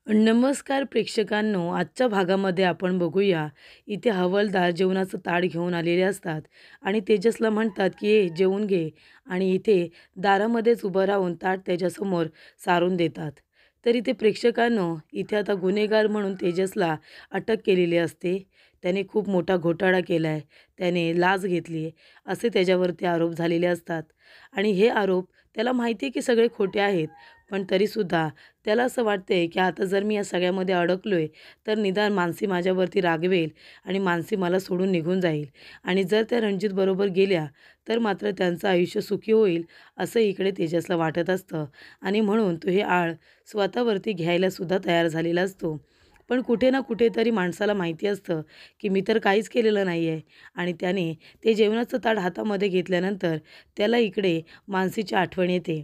नमस्कार प्रेक्षकांनो, आजच्या भागामध्ये आपण बघूया. इथे हवालदार जेवणाचं ताट घेऊन आलेले असतात आणि तेजसला म्हणतात की ये जेवून घे. आणि इथे दारामध्येच उभं राहून ताट त्याच्यासमोर सारून देतात. तर इथे प्रेक्षकांनो, इथे आता गुन्हेगार म्हणून तेजसला अटक केलेली असते. त्याने खूप मोठा घोटाळा केला आहे, त्याने लाच घेतली आहे, असे त्याच्यावरती आरोप झालेले असतात. आणि हे आरोप त्याला माहिती आहे की सगळे खोटे आहेत, पण तरीसुद्धा त्याला असं वाटतंय की आता जर मी या सगळ्यामध्ये अडकलोय, तर निदान मानसी माझ्यावरती रागवेल आणि मानसी मला सोडून निघून जाईल. आणि जर त्या रणजितबरोबर गेल्या, तर मात्र त्यांचं आयुष्य सुखी होईल, असं इकडे तेजसला वाटत असतं. आणि म्हणून तो हे आळ स्वतःवरती घ्यायलासुद्धा तयार झालेला असतो. पण कुठे ना कुठेतरी माणसाला माहिती असतं की मी तर काहीच केलेलं नाही आहे. आणि त्याने ते जेवणाचं ताट हातामध्ये घेतल्यानंतर त्याला इकडे मानसीची आठवण येते.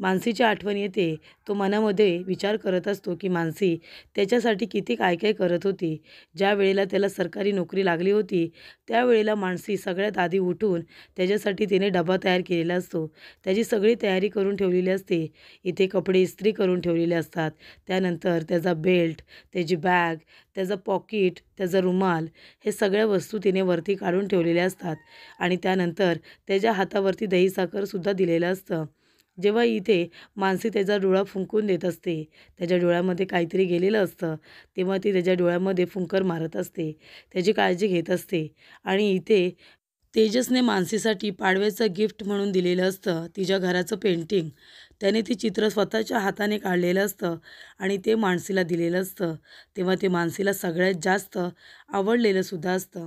मानसीची आठवण येते. तो मनामध्ये विचार करत असतो की मानसी त्याच्यासाठी किती काय काय करत होती. ज्या वेळेला त्याला सरकारी नोकरी लागली होती, त्यावेळेला मानसी सगळ्यात आधी उठून त्याच्यासाठी तिने डबा तयार केलेला असतो. त्याची सगळी तयारी करून ठेवलेली असते. इथे कपडे इस्त्री करून ठेवलेले असतात. त्यानंतर त्याचा बेल्ट, त्याची बॅग, त्याचं पॉकीट, त्याचा रुमाल, हे सगळ्या वस्तू तिने वरती काढून ठेवलेल्या असतात. आणि त्यानंतर त्याच्या हातावरती दही साखरसुद्धा दिलेलं असतं. जेव्हा इथे मानसी त्याचा डोळा फुंकून देत असते, त्याच्या डोळ्यामध्ये काहीतरी गेलेलं असतं, तेव्हा ती त्याच्या डोळ्यामध्ये फुंकर मारत असते, त्याची काळजी घेत असते. आणि इथे तेजसने मानसीसाठी पाडव्याचं गिफ्ट म्हणून दिलेलं असतं तिच्या घराचं पेंटिंग. त्याने ती चित्र स्वतःच्या हाताने काढलेलं असतं आणि ते मानसीला दिलेलं असतं. तेव्हा ते मानसीला सगळ्यात जास्त आवडलेलं सुद्धा असतं.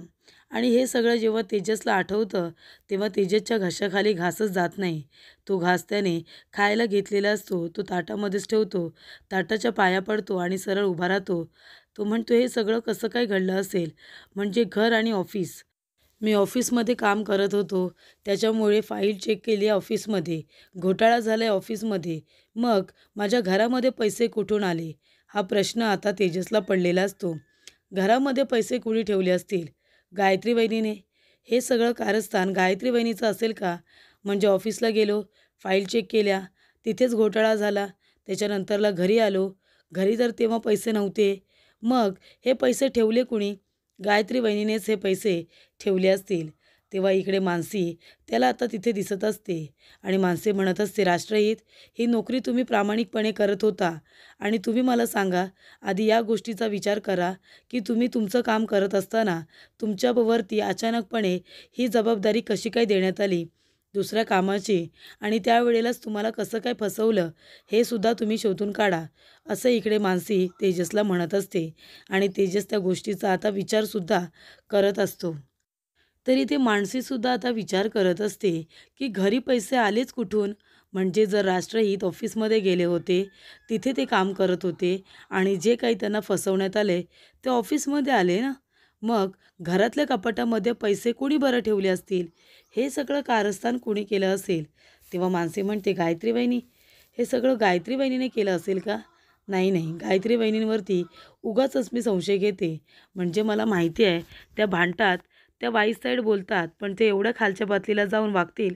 आणि हे सगळं जेव्हा तेजसला आठवतं, तेव्हा तेजसच्या घशाखाली घासच जात नाही. तो घास त्याने खायला घेतलेला असतो, तो ताटामध्येच ठेवतो, ताटाच्या पाया पडतो आणि सरळ उभा राहतो. तो म्हणतो, हे सगळं कसं काय घडलं असेल? म्हणजे घर आणि ऑफिस. मी ऑफिसमध्ये काम करत होतो, त्याच्यामुळे फाईल चेक केली आहे ऑफिसमध्ये, घोटाळा झाला आहे ऑफिसमध्ये. मग माझ्या घरामध्ये पैसे कुठून आले? हा प्रश्न आता तेजसला पडलेला असतो. घरामध्ये पैसे कुणी ठेवले असतील? गायत्री वहिनीने. हे सगळं कारस्थान गायत्री वहिनीचं असेल का? म्हणजे ऑफिसला गेलो, फाईल चेक केल्या, तिथेच घोटाळा झाला. त्याच्यानंतरला घरी आलो, घरी तर तेव्हा पैसे नव्हते. मग हे पैसे ठेवले कुणी? गायत्री वहिनीनेच हे पैसे ठेवले असतील. तेव्हा इकडे मानसी त्याला आता तिथे दिसत असते आणि मानसी म्हणत असते, राष्ट्रहित ही नोकरी तुम्ही प्रामाणिकपणे करत होता आणि तुम्ही मला सांगा, आधी या गोष्टीचा विचार करा की तुम्ही तुमचं काम करत असताना तुमच्यावरती अचानकपणे ही जबाबदारी कशी काय देण्यात आली दुसऱ्या कामाची, आणि त्यावेळेलाच तुम्हाला कसं काय फसवलं हे सुद्धा तुम्ही शोधून काढा, असं इकडे मानसी तेजसला म्हणत असते. आणि तेजस त्या गोष्टीचा आता विचारसुद्धा करत असतो. तरी ते मानसीसुद्धा आता विचार करत असते की घरी पैसे आलेच कुठून? म्हणजे जर राष्ट्रहित ऑफिसमध्ये गेले होते, तिथे ते काम करत होते आणि जे काही त्यांना फसवण्यात आले ते ऑफिसमध्ये आले ना. मग घरातल्या कपाटामध्ये पैसे कुणी बरं ठेवले असतील? हे सगळं कारस्थान कुणी केलं असेल? तेव्हा मानसी म्हणते, गायत्री वहिनी. हे सगळं गायत्री वहिनीने केलं असेल का? नाही नाही, गायत्री वहिनींवरती उगाचच मी संशय घेते. म्हणजे मला माहिती आहे त्या भांडतात, त्या वाईस साईड बोलतात, पण ते एवढ्या खालच्या पातळीला जाऊन वागतील,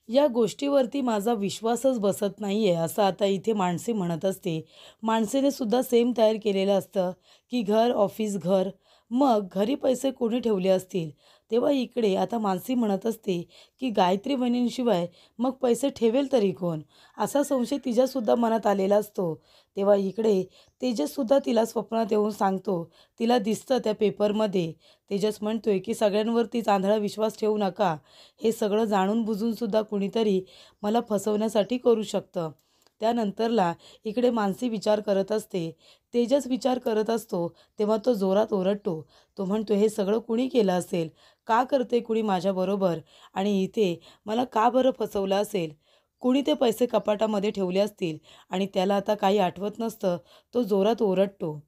या गोष्टीवरती माझा विश्वासच बसत नाही आहे, असं आता इथे मानसी म्हणत असते. माणसेने सुद्धा सेम तयार केलेलं असतं की घर, ऑफिस, घर. मग घरी पैसे कोणी ठेवले असतील? तेव्हा इकडे आता मानसी म्हणत असते की गायत्री बहिणींशिवाय मग पैसे ठेवेल तरी कोण? असा संशय तिच्यासुद्धा मनात आलेला असतो. तेव्हा इकडे तेजससुद्धा तिला स्वप्नात येऊन सांगतो, तिला दिसतं त्या पेपरमध्ये. तेजस म्हणतोय की सगळ्यांवरतीच आंधळा विश्वास ठेवू नका. हे सगळं जाणून बुजूनसुद्धा कुणीतरी मला फसवण्यासाठी करू शकतं. त्यानंतरला इकडे मानसी विचार करत असते. तेजस विचार करत असतो, तेव्हा तो जोरात ओरडतो. तो म्हणतो, हे सगळं कुणी केलं असेल? का करते कुणी माझ्याबरोबर? आणि इथे मला का बरं फसवलं असेल? कुणी ते पैसे कपाटामध्ये ठेवले असतील आणि त्याला आता काही आठवत नसतं. तो जोरात ओरडतो.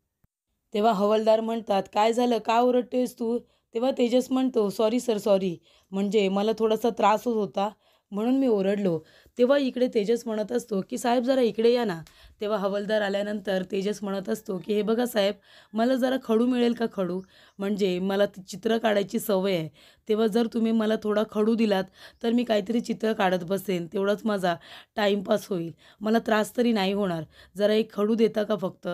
तेव्हा हवालदार म्हणतात, काय झालं, का ओरडतोयस तू? तेव्हा तेजस म्हणतो, सॉरी सर, सॉरी. म्हणजे मला थोडासा त्रास होत होता म्हणून मी ओरडलो. तेव्हा इकडे तेजस म्हणत असतो की साहेब जरा इकडे या ना. तेव्हा हवालदार आल्यानंतर तेजस म्हणत असतो की हे बघा साहेब, मला जरा खडू मिळेल का खडू? म्हणजे मला ती चित्र काढायची सवय आहे. तेव्हा जर तुम्ही मला थोडा खडू दिलात तर मी काहीतरी चित्र काढत बसेन. तेवढाच माझा टाईमपास होईल. मला त्रास तरी नाही होणार. जरा एक खडू देता का फक्त?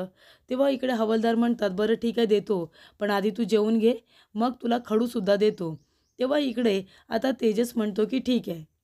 तेव्हा इकडे हवालदार म्हणतात बरं ठीक आहे देतो. पण आधी तू जेवून घे, मग तुला खडूसुद्धा देतो. तेव्हा इकडे आता तेजस म्हणतो की ठीक आहे.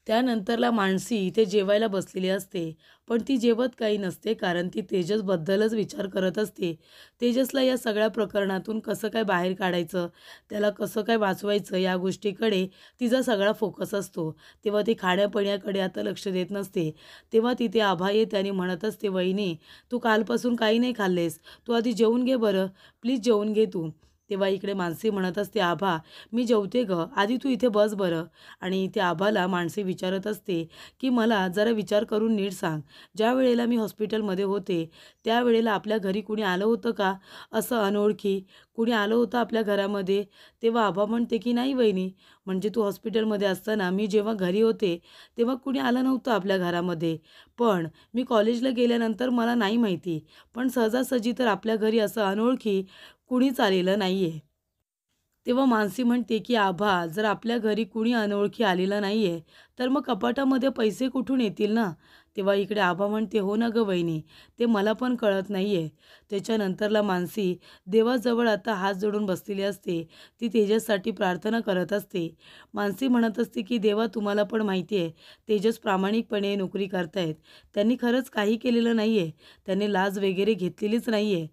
त्यानंतरला मानसी इथे जेवायला बसलेली असते. पण ती जेवत काही नसते कारण ती तेजसबद्दलच विचार करत असते. तेजसला या सगळ्या प्रकरणातून कसं काय बाहेर काढायचं, त्याला कसं काय वाचवायचं या गोष्टीकडे तिचा सगळा फोकस असतो. तेव्हा ती खाण्यापिण्याकडे आता लक्ष देत नसते. तेव्हा तिथे आभा येते आणि म्हणत असते, "वहिनी, तू कालपासून काही नाही खाल्लेस. तू आधी जेवून घे बरं. प्लीज जेवून घे तू." तेव्हा इकडे मानसी म्हणत असते, "आभा, मी जेवते गं. आधी तू इथे बस बरं." आणि त्या आभाला माणसे विचारत असते की मला जरा विचार करून नीट सांग, ज्या वेळेला मी हॉस्पिटलमध्ये होते त्यावेळेला आपल्या घरी कुणी आलं होतं का, असं अनोळखी कुणी आलं होतं आपल्या घरामध्ये? तेव्हा आभा म्हणते की नाही वहिनी, म्हणजे तू हॉस्पिटलमध्ये असताना मी जेव्हा घरी होते तेव्हा कुणी आलं नव्हतं आपल्या घरामध्ये. पण मी कॉलेजला गेल्यानंतर मला नाही माहिती, पण सहजासहजी तर आपल्या घरी असं अनोळखी कुणीच आलेलं नाही आहे. तेव्हा मानसी म्हणते की आभा, जर आपल्या घरी कुणी अनोळखी आलेलं नाही आहे तर मग कपाटामध्ये पैसे कुठून येतील ना? तेव्हा इकडे आभा म्हणते, हो ना गं वहिनी, ते मला पण कळत नाही आहे. त्याच्यानंतरला मानसी देवाजवळ आता हात जोडून बसलेली असते. ती तेजससाठी प्रार्थना करत असते. मानसी म्हणत असते की देवा, तुम्हाला पण माहिती आहे तेजस प्रामाणिकपणे नोकरी करतायत. त्यांनी खरंच काही केलेलं नाही आहे. त्यांनी लाज वगैरे घेतलेलीच नाही आहे.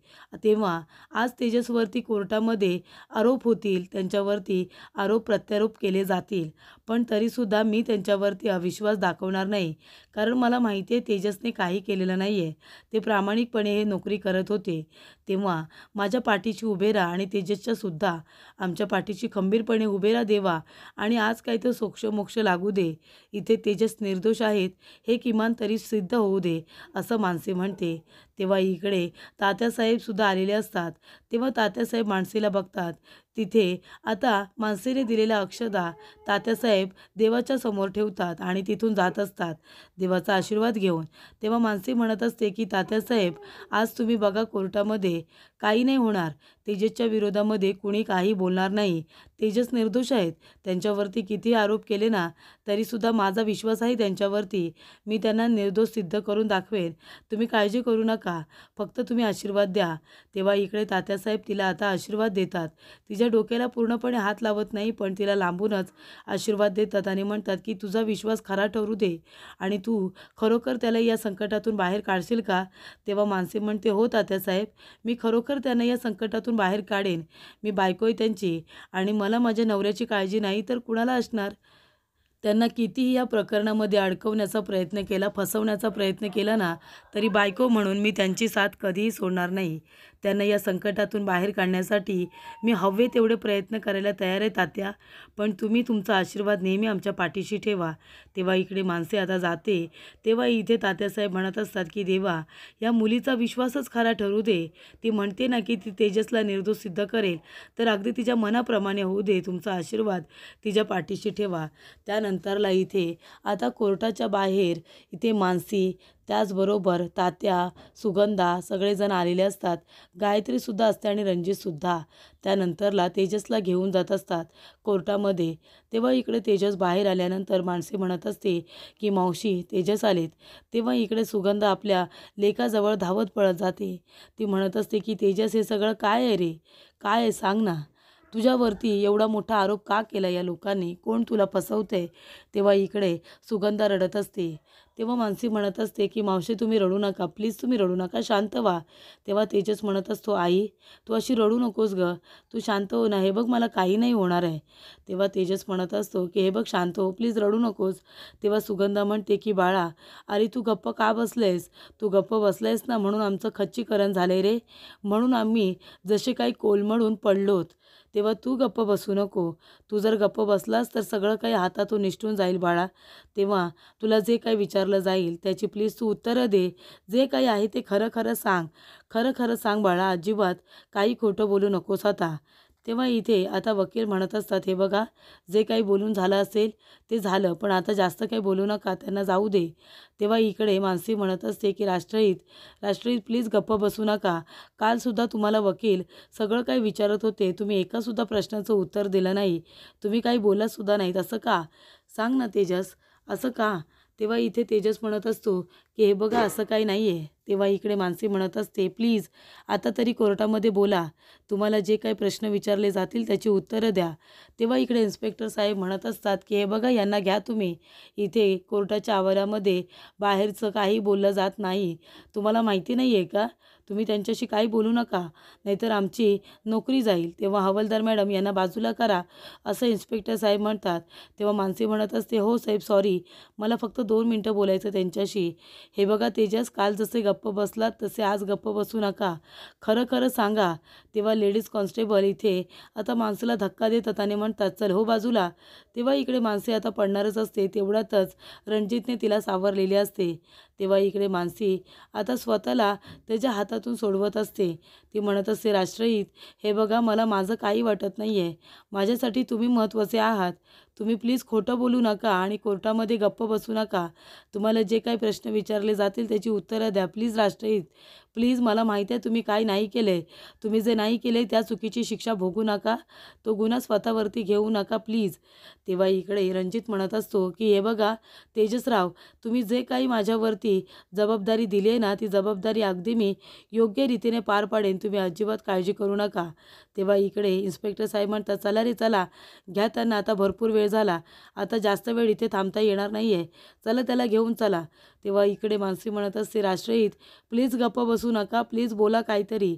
तेव्हा आज तेजसवरती कोर्टामध्ये आरोप होतील, त्यांच्यावरती आरोप प्रत्यारोप केले जातील. पण तरीसुद्धा मी त्यांच्यावरती अविश्वास दाखवणार नाही. कारण मला माहिती आहे तेजसने काही केलेलं नाही आहे. ते प्रामाणिकपणे हे नोकरी करत होते. तेव्हा माझ्या पाठीशी उभे राहा आणि तेजसच्यासुद्धा आमच्या पाठीशी खंबीरपणे उभे राहा देवा, आणि आज काही तर सोक्ष लागू दे. इथे तेजस निर्दोष आहेत हे किमान तरी सिद्ध होऊ दे, असं मानसी म्हणते. तेव्हा इकडे तात्यासाहेबसुद्धा आलेले असतात. तेव्हा तात्यासाहेब मानसीला बघतात. तिथे आता मानसीने दिलेल्या अक्षदा तात्यासाहेब देवाच्या समोर ठेवतात आणि तिथून जात असतात देवाचा आशीर्वाद घेऊन. तेव्हा मानसी म्हणत असते की तात्यासाहेब, आज तुम्ही बघा कोर्टामध्ये काही नाही होणार. तेजसच्या विरोधामध्ये कुणी काही बोलणार नाही. तेजस निर्दोष आहेत. त्यांच्यावरती किती आरोप केले ना तरीसुद्धा माझा विश्वास आहे त्यांच्यावरती. मी त्यांना निर्दोष सिद्ध करून दाखवेन. तुम्ही काळजी करू नका, फक्त तुम्ही आशीर्वाद द्या. तेव्हा इकडे तात्यासाहेब तिला आता आशीर्वाद देतात. तिच्या डोक्याला पूर्णपणे हात लावत नाही, पण तिला लांबूनच आशीर्वाद देतात आणि म्हणतात की तुझा विश्वास खरा ठरू दे आणि तू खरोखर त्याला या संकटातून बाहेर काढशील का? तेव्हा मानसी म्हणते, हो तात्यासाहेब, मी खरोखर त्यांना या संकटातून बाहेर काढेन. मी बायको आहे त्यांची आणि मला माझ्या नवऱ्याची काळजी नाही तर कुणाला असणार? त्यांना कितीही या प्रकरणामध्ये अडकवण्याचा प्रयत्न केला, फसवण्याचा प्रयत्न केला ना, तरी बायको म्हणून मी त्यांची साथ कधीही सोडणार नाही. त्यांना या संकटातून बाहेर काढण्यासाठी मी हवे तेवढे प्रयत्न करायला तयार आहे तात्या. पण तुम्ही तुमचा आशीर्वाद नेहमी आमच्या पाठीशी ठेवा. तेव्हा इकडे माणसे आता जाते. तेव्हा इथे तात्यासाहेब म्हणत असतात की देवा, या मुलीचा विश्वासच खरा ठरू दे. ती म्हणते ना की ती तेजसला निर्दोष सिद्ध करेल, तर अगदी तिच्या मनाप्रमाणे होऊ दे. तुमचा आशीर्वाद तिच्या पाठीशी ठेवा. त्यानंतरला इथे आता कोर्टाच्या बाहेर इथे मानसी, त्याचबरोबर तात्या, सुगंधा सगळेजण आलेले असतात. गायत्रीसुद्धा असते आणि रणजितसुद्धा. त्यानंतरला तेजसला घेऊन जात असतात कोर्टामध्ये. तेव्हा इकडे तेजस बाहेर आल्यानंतर मानसी म्हणत असते की मावशी, तेजस आलेत. तेव्हा इकडे सुगंधा आपल्या लेकाजवळ धावत पळत जाते. ती म्हणत असते की तेजस, हे सगळं काय आहे रे? काय आहे सांग ना? तुझ्यावरती एवढा मोठा आरोप का केला या लोकांनी? कोण तुला फसवतंय? तेव्हा इकडे सुगंधा रडत असते. तेव्हा मानसी म्हणत असते की मावशी, तुम्ही रडू नका, प्लीज तुम्ही रडू नका, शांत व्हा. तेव्हा तेजस म्हणत असतो, आई, तू अशी रडू नकोस गं, तू शांत हो ना, हे बघ मला काही नाही होणार आहे. तेव्हा तेजस म्हणत असतो की हे बघ शांत हो, प्लीज रडू नकोस. तेव्हा सुगंधा म्हणते की बाळा, अरे तू गप्प का बसलेस? तू गप्प बसलेस ना म्हणून आमचं खच्चीकरण झालंय रे. म्हणून आम्ही जसे काही कोलमडून पडलोत. तेव्हा तू गप्प बसू नको. तू जर गप्प बसलास तर सगळं काही हातातून निसटून जाईल बाळा. तेव्हा तुला जे काही विचारलं जाईल त्याची प्लीज तू उत्तरं दे. जे काही आहे ते खरं खरं सांग. खरं खरं सांग बाळा, अजिबात काही खोटं बोलू नकोस आता. तेव्हा इथे आता वकील म्हणत असतात, हे बघा जे काही बोलून झालं असेल ते झालं, पण आता जास्त काही बोलू नका, त्यांना जाऊ दे. तेव्हा इकडे मानसी म्हणत असते की राष्ट्रहित प्लीज गप्प बसू नका. कालसुद्धा तुम्हाला वकील सगळं काही विचारत होते, तुम्ही एकासुद्धा प्रश्नाचं उत्तर दिलं नाही, तुम्ही काही बोलतसुद्धा नाहीत. असं का? सांग ना तेजस, असं का? तेव्हा इथे तेजस म्हणत असतो की हे बघा असं काही नाही आहे. तेव्हा इकडे मानसी म्हणत असते, प्लीज आता तरी कोर्टामध्ये बोला, तुम्हाला जे काही प्रश्न विचारले जातील त्याची उत्तरं द्या. तेव्हा इकडे इन्स्पेक्टर साहेब म्हणत असतात की हे बघा यांना घ्या तुम्ही, इथे कोर्टाच्या आवारामध्ये बाहेरचं काही बोललं जात नाही. तुम्हाला माहिती नाही आहे का? तुम्ही त्यांच्याशी काही बोलू नका, नाहीतर आमची नोकरी जाईल. तेव्हा हवालदार मॅडम यांना बाजूला करा, असं इन्स्पेक्टर साहेब म्हणतात. तेव्हा मानसी म्हणत असते, हो साहेब सॉरी, मला फक्त 2 मिनटं बोलायचं त्यांच्याशी. हे बघा तेजस, काल जसे गप्प बसलात तसे आज गप्प बसू नका, खरं खरं सांगा. तेव्हा लेडीज कॉन्स्टेबल इथे आता माणसाला धक्का देतात आणि म्हणतात, चल हो बाजूला. तेव्हा इकडे मानसी आता पडणारच असते, तेवढ्यातच रणजितने तिला सावरलेली असते. तेव्हा इकडे मानसी आता स्वतःला त्याच्या हातातून सोडवत असते. ती म्हणत असते, राष्ट्रहित हे बघा मला माझं काही वाटत नाही आहे, माझ्यासाठी तुम्ही महत्त्वाचे आहात. तुम्ही प्लीज खोटं बोलू नका आणि कोर्टामध्ये गप्प बसू नका. तुम्हाला जे काही प्रश्न विचारले जातील त्याची उत्तरं द्या. प्लीज राष्ट्रहित, प्लीज. मला माहिती आहे तुम्ही काय नाही केलं आहे, तुम्ही जे नाही केले त्या चुकीची शिक्षा भोगू नका, तो गुन्हा स्वतःवरती घेऊ नका प्लीज. तेव्हा इकडे रणजित म्हणत असतो की हे बघा तेजसराव, तुम्ही जे काही माझ्यावरती जबाबदारी दिली आहे ना, ती जबाबदारी अगदी मी योग्य रीतीने पार पाडेन, तुम्ही अजिबात काळजी करू नका. तेव्हा इकडे इन्स्पेक्टर साहेब म्हणतात, चला रे चला, घ्या त्यांना, आता भरपूर वेळ झाला, आता जास्त वेळ इथे थांबता येणार नाही आहे, चला त्याला घेऊन चला. तेव्हा इकडे मानसी म्हणत असते, राष्ट्रहित प्लीज गप्प बसू नका, प्लीज बोला काहीतरी.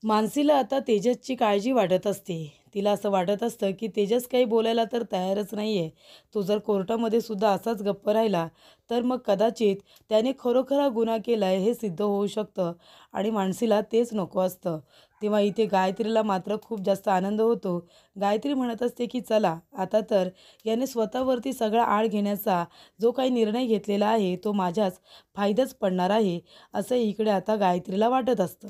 मानसीला आता तेजसची काळजी वाटत असते. तिला असं वाटत असतं की तेजस काही बोलायला तर तयारच नाही आहे. तो जर कोर्टामध्ये सुद्धा असाच गप्प राहिला तर मग कदाचित त्याने खरोखर हा गुन्हा केला आहे हे सिद्ध होऊ शकतं आणि मानसीला तेच नको असतं. तेव्हा इथे गायत्रीला मात्र खूप जास्त आनंद होतो. गायत्री म्हणत असते की चला आता तर याने स्वतःवरती सगळा आळ घेण्याचा जो काही निर्णय घेतलेला आहे तो माझ्याच फायद्याच पडणार आहे, असं इकडे आता गायत्रीला वाटत असतं.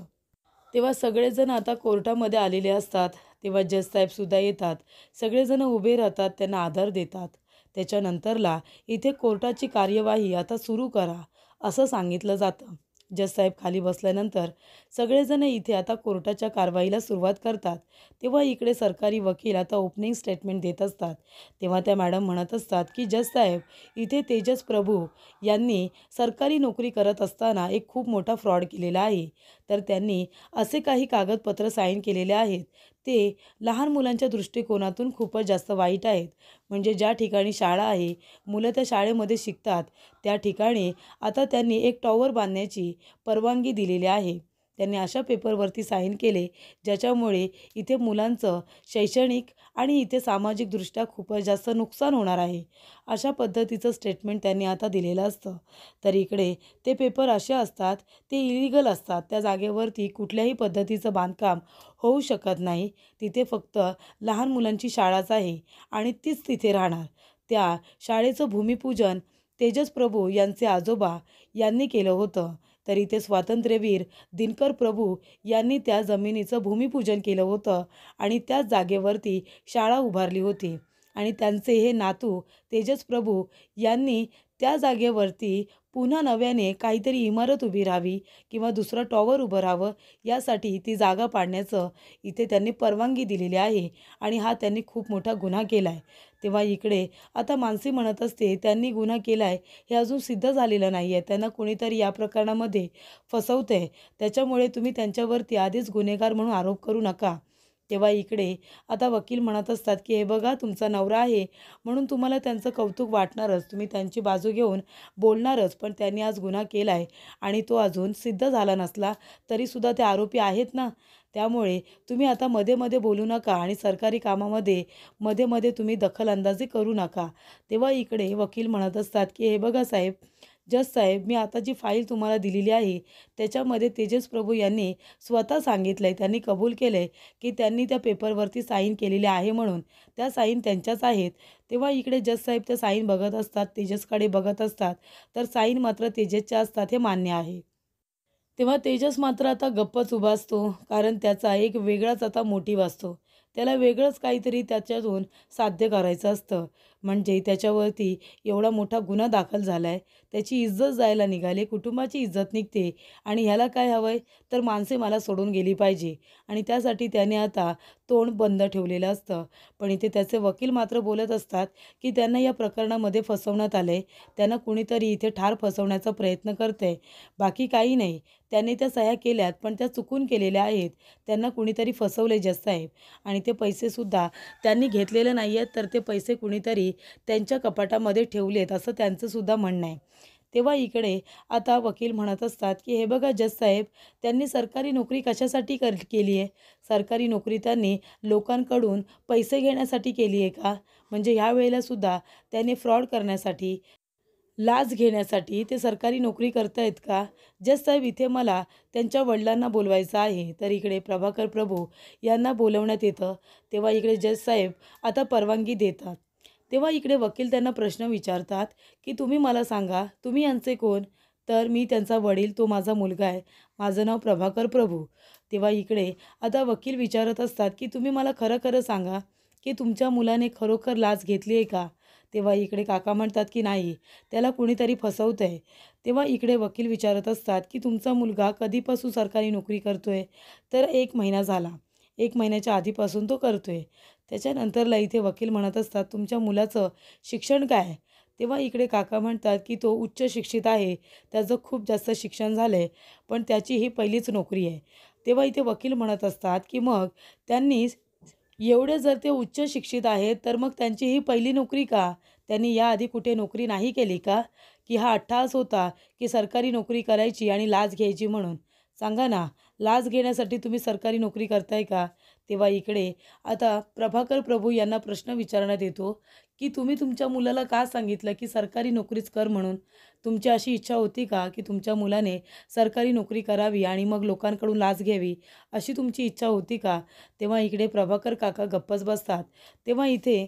तेव्हा सगळेजण आता कोर्टामध्ये आलेले असतात. तेव्हा जज साहेबसुद्धा येतात. सगळेजण उभे राहतात, त्यांना आधार देतात. त्याच्यानंतरला इथे कोर्टाची कार्यवाही आता सुरू करा, असं सांगितलं जातं. जज साहेब खाली बसल्यानंतर सगळेजण इथे आता कोर्टाच्या कारवाईला सुरुवात करतात. तेव्हा इकडे सरकारी वकील आता ओपनिंग स्टेटमेंट देत असतात. तेव्हा त्या मॅडम म्हणत असतात की जज साहेब, इथे तेजस प्रभू यांनी सरकारी नोकरी करत असताना एक खूप मोठा फ्रॉड केलेला आहे. तर त्यांनी असे काही कागदपत्र साईन केलेले आहेत, ते लहान मुलांच्या दृष्टिकोनातून खूपच जास्त वाईट आहेत. म्हणजे ज्या ठिकाणी शाळा आहे, मुलं त्या शाळेमध्ये शिकतात, त्या ठिकाणी आता त्यांनी एक टॉवर बांधण्याची परवानगी दिलेली आहे. त्यांनी अशा पेपरवरती साईन केले ज्याच्यामुळे इथे मुलांचं शैक्षणिक आणि इथे सामाजिकदृष्ट्या खूपच जास्त नुकसान होणार आहे. अशा पद्धतीचं स्टेटमेंट त्यांनी आता दिलेलं असतं. तर इकडे ते पेपर असे असतात, ते इलिगल असतात. त्या जागेवरती कुठल्याही पद्धतीचं बांधकाम होऊ शकत नाही. तिथे फक्त लहान मुलांची शाळाच आहे आणि तीच तिथे राहणार. त्या शाळेचं भूमिपूजन तेजस प्रभू यांचे आजोबा यांनी केलं होतं. तर इथे स्वातंत्र्यवीर दिनकर प्रभू यांनी त्या जमिनीचं भूमिपूजन केलं होतं आणि त्याच जागेवरती शाळा उभारली होती आणि त्यांचे हे नातू तेजस प्रभू यांनी त्या जागेवरती पुन्हा नव्याने काहीतरी इमारत उभी राहावी किंवा दुसरं टॉवर उभं राहावं, यासाठी ती जागा पाडण्याचं इथे त्यांनी परवानगी दिलेली आहे आणि हा त्यांनी खूप मोठा गुन्हा केला आहे. तेव्हा इकडे आता मानसी म्हणत असते, त्यांनी गुन्हा केला आहे हे अजून सिद्ध झालेलं नाही आहे, त्यांना कोणीतरी या प्रकरणामध्ये फसवतं आहे, त्याच्यामुळे तुम्ही त्यांच्यावरती आधीच गुन्हेगार म्हणून आरोप करू नका. तेव्हा इकडे आता वकील म्हणत असतात की हे बघा तुमचा नवरा आहे म्हणून तुम्हाला त्यांचं कौतुक वाटणारच, तुम्ही त्यांची बाजू घेऊन बोलणारच, पण त्यांनी आज गुन्हा केला आहे आणि तो अजून सिद्ध झाला नसला तरीसुद्धा ते आरोपी आहेत ना, त्यामुळे तुम्ही आता मध्ये मध्ये बोलू नका आणि सरकारी कामामध्ये मध्ये मध्ये तुम्ही दखलंदाजी करू नका. तेव्हा इकडे वकील म्हणत असतात की हे बघा साहेब, जज साहेब, मी आता जी फाईल तुम्हाला दिलेली आहे त्याच्यामध्ये तेजस प्रभू यांनी स्वतः सांगितलं आहे, त्यांनी कबूल केलं आहे की त्यांनी त्या पेपरवरती साईन केलेली आहे म्हणून त्या साईन त्यांच्याच आहेत. तेव्हा इकडे जज साहेब त्या साईन बघत असतात, तेजसकडे बघत असतात, तर साईन मात्र तेजसच्या असतात हे मान्य आहे. तेव्हा तेजस मात्र आता गप्पच उभा असतो, कारण त्याचा एक वेगळाच आता मोटिव्ह असतो. त्याला वेगळंच काहीतरी त्याच्यातून साध्य करायचं असतं. म्हणजे त्याच्यावरती एवढा मोठा गुन्हा दाखल झाला आहे, त्याची इज्जत जायला निघाली, कुटुंबाची इज्जत निघते आणि ह्याला काय हवं आहे, तर माणसे मला सोडून गेली पाहिजे आणि त्यासाठी त्याने आता तोंड बंद ठेवलेलं असतं. पण इथे त्याचे वकील मात्र बोलत असतात की त्यांना या प्रकरणामध्ये फसवण्यात आलं आहे. त्यांना कुणीतरी इथे ठार फसवण्याचा प्रयत्न करतंय. बाकी काही नाही. त्याने त्या सह्या केल्यात, पण त्या चुकून केलेल्या आहेत. त्यांना कुणीतरी फसवले जजसाहेब आणि ते पैसेसुद्धा त्यांनी घेतलेले नाही आहेत, तर ते पैसे कुणीतरी त्यांच्या कपाटामध्ये ठेवलेत, असं त्यांचंसुद्धा म्हणणं आहे. तेव्हा इकडे आता वकील म्हणत असतात की हे बघा जजसाहेब, त्यांनी सरकारी नोकरी कशासाठी केली आहे? सरकारी नोकरी त्यांनी लोकांकडून पैसे घेण्यासाठी केली आहे का? म्हणजे ह्या वेळेलासुद्धा त्याने फ्रॉड करण्यासाठी, लाच घेण्यासाठी ते सरकारी नोकरी करतायत का? जजसाहेब, इथे मला त्यांच्या वडिलांना बोलवायचं आहे. तर इकडे प्रभाकर प्रभू यांना बोलवण्यात येतं. तेव्हा इकडे जजसाहेब आता परवानगी देतात. तेव्हा इकडे वकील त्यांना प्रश्न विचारतात की तुम्ही मला सांगा, तुम्ही यांचे कोण? तर मी त्यांचा वडील, तो माझा मुलगा आहे. माझं नाव प्रभाकर प्रभू. तेव्हा इकडे आता वकील विचारत असतात की तुम्ही मला खरं खरं सांगा की तुमच्या मुलाने खरोखर लाच घेतली आहे का? तेव्हा इकडे काका म्हणतात की नाही, त्याला कुणीतरी फसवतं आहे. तेव्हा इकडे वकील विचारत असतात की तुमचा मुलगा कधीपासून सरकारी नोकरी करतोय? तर 1 महिना झाला. 1 महिन्याच्या आधीपासून तो करतोय. त्याच्यानंतरला इथे वकील म्हणत असतात तुमच्या मुलाचं शिक्षण काय आहे? तेव्हा इकडे काका म्हणतात की तो उच्च शिक्षित आहे. त्याचं खूप जास्त शिक्षण झालं आहे, पण त्याची ही पहिलीच नोकरी आहे. तेव्हा इथे वकील म्हणत असतात की मग त्यांनी एवढे जर ते उच्च शिक्षित आहेत, तर मग त्यांची ही पहिली नोकरी का? त्यांनी याआधी कुठे नोकरी नाही केली का? की हा अट्टहास होता, की सरकारी नोकरी करायची आणि लाच घ्यायची म्हणून? सांगा ना, लाच घेण्यासाठी तुम्ही सरकारी नोकरी करताय का? तेव्हा इकडे आता प्रभाकर प्रभू यांना प्रश्न विचारण्यात येतो, की तुम्ही तुमच्या मुलाला का सांगितलं, की सरकारी नोकरीच कर म्हणून? तुमची अशी इच्छा होती का, की तुमच्या मुलाने सरकारी नोकरी करावी आणि मग लोकांकडून लाच घ्यावी, अशी तुमची इच्छा होती का? तेव्हा इकडे प्रभाकर काका गप्पच बसतात. तेव्हा इथे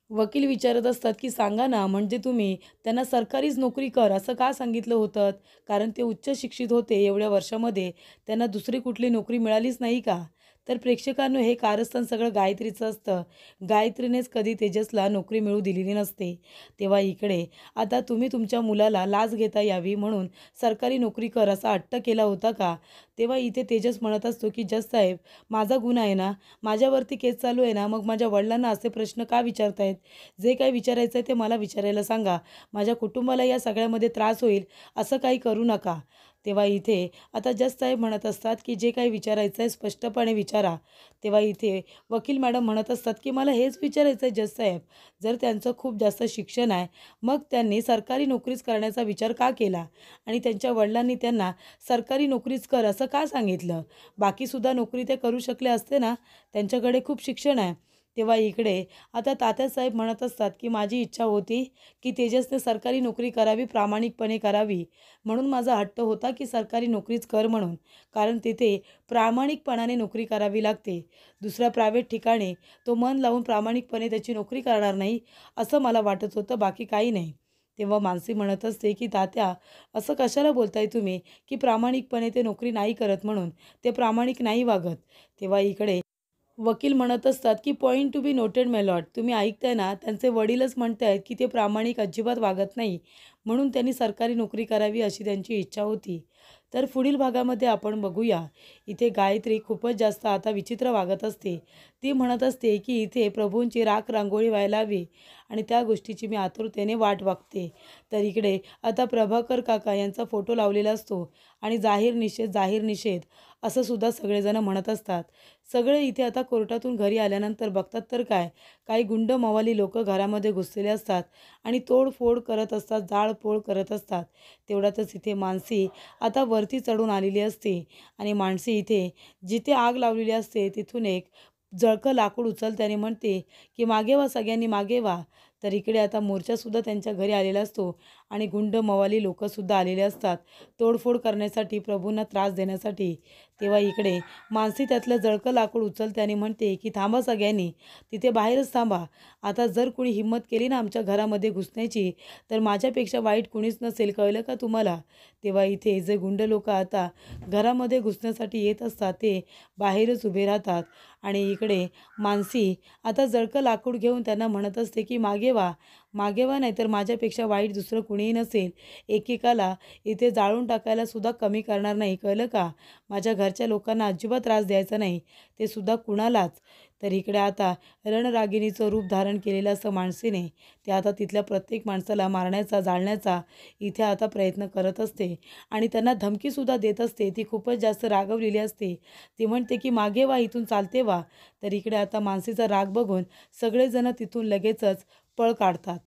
वकील विचारत असतात, की सांगा ना, म्हणजे तुम्ही त्यांना सरकारीच नोकरी कर असं का सांगितलं होतं? कारण ते उच्च शिक्षित होते. एवढ्या वर्षामध्ये त्यांना दुसरी कुठली नोकरी मिळालीच नाही का? तर प्रेक्षकांनो, हे कारस्थान सगळं गायत्रीचं असतं. गायत्रीनेच कधी तेजसला नोकरी मिळू दिलेली नसते. तेव्हा इकडे आता तुम्ही तुमच्या मुलाला लाच घेता यावी म्हणून सरकारी नोकरी कर असा हट्ट केला होता का? तेव्हा इथे तेजस म्हणत असतो, की जजसाहेब, माझा गुन्हा आहे ना, माझ्यावरती केस चालू आहे ना, मग माझ्या वडिलांना असे प्रश्न का विचारतायत? जे काही विचारायचं आहे ते मला विचारायला सांगा. माझ्या कुटुंबाला या सगळ्यामध्ये त्रास होईल असं काही करू नका. तेव्हा इथे आता जज साहेब म्हणत असतात, की जे काही विचारायचं आहे स्पष्टपणे विचारा. तेव्हा इथे वकील मॅडम म्हणत असतात, की मला हेच विचारायचं आहे जज साहेब, जर त्यांचं खूप जास्त शिक्षण आहे, मग त्यांनी सरकारी नोकरीच करण्याचा विचार का केला? आणि त्यांच्या वडिलांनी त्यांना सरकारी नोकरीच कर असं का सांगितलं? बाकीसुद्धा नोकरी ते करू शकले असते ना, त्यांच्याकडे खूप शिक्षण आहे. तेव्हा इकडे आता तात्यासाहेब म्हणत असतात, की माझी इच्छा होती, की तेजसने सरकारी नोकरी करावी, प्रामाणिकपणे करावी. म्हणून माझा हट्ट होता, की सरकारी नोकरीच कर म्हणून. कारण तिथे प्रामाणिकपणाने नोकरी करावी लागते. दुसऱ्या प्रायव्हेट ठिकाणी तो मन लावून प्रामाणिकपणे त्याची नोकरी करणार नाही, असं मला वाटत होतं, बाकी काही नाही. तेव्हा मानसी म्हणत असते, की तात्या, असं कशाला बोलताय तुम्ही, की प्रामाणिकपणे ते नोकरी नाही करत म्हणून. ते प्रामाणिक नाही वागत. तेव्हा इकडे वकील म्हणत असतात, की point to be noted my Lord. तुम्ही ऐकताय ना, त्यांचे वडीलच म्हणतायत, की ते प्रामाणिक अजिबात वागत नाही. म्हणून त्यांनी सरकारी नोकरी करावी अशी त्यांची इच्छा होती. तर पुढील भागामध्ये आपण बघूया. इथे गायत्री खूपच जास्त आता विचित्र वागत असते. ती म्हणत असते, की इथे प्रभूंची राख रांगोळी व्हायला हवी आणि त्या गोष्टीची मी आतुरतेने वाट बघते. तर इकडे आता प्रभाकर काका यांचा फोटो लावलेला असतो आणि जाहीर निषेध, जाहीर निषेध असं सुद्धा सगळेजण म्हणत असतात. सगळे इथे आता कोर्टातून घरी आल्यानंतर बघतात तर काय, काही गुंड मवाली लोकं घरामध्ये घुसलेले असतात आणि तोडफोड करत असतात, जाळपोळ करत असतात. तेवढ्यातच इथे मानसी आता वरती चढून आलेली असते आणि मानसी इथे जिथे आग लावलेली असते तिथून एक जळकं लाकूड उचलते आणि म्हणते, की मागे व्हा, सगळ्यांनी मागे व्हा. तर इकडे आता मोर्चासुद्धा त्यांच्या घरी आलेला असतो आणि गुंड मवाली लोकंसुद्धा आलेले असतात तोडफोड करण्यासाठी, प्रभूंना त्रास देण्यासाठी. तेव्हा इकडे मानसी त्यातलं जळकं लाकूड उचलते आणि म्हणते की थांबा सगळ्यांनी, तिथे बाहेरच थांबा. आता जर कुणी हिंमत केली ना आमच्या घरामध्ये घुसण्याची, तर माझ्यापेक्षा वाईट कुणीच नसेल, कळलं का तुम्हाला? तेव्हा इथे जे गुंड लोकं आता घरामध्ये घुसण्यासाठी येत असतात ते बाहेरच उभे राहतात. आणि इकडे मानसी आता जळकं लाकूड घेऊन त्यांना म्हणत असते की मागे व्हा, मागे व्हा, नाही तर माझ्यापेक्षा वाईट दुसरं कुणीही नसेल. एकेकाला इथे जाळून टाकायला सुद्धा कमी करणार नाही, कळलं का? माझ्या घरच्या लोकांना अजिबात त्रास द्यायचा नाही, ते सुद्धा कुणालाच. तर इकडे आता रणरागिणीचं रूप धारण केलेलं असं मानसीने ते आता तिथल्या प्रत्येक माणसाला मारण्याचा, जाळण्याचा इथे आता प्रयत्न करत असते आणि त्यांना धमकीसुद्धा देत असते. ती खूपच जास्त रागवलेली असते. ती म्हणते की मागे व्हा, इथून चालते व्हा. तर इकडे आता मानसीचा राग बघून सगळेजण तिथून लगेचच पळ काढतात.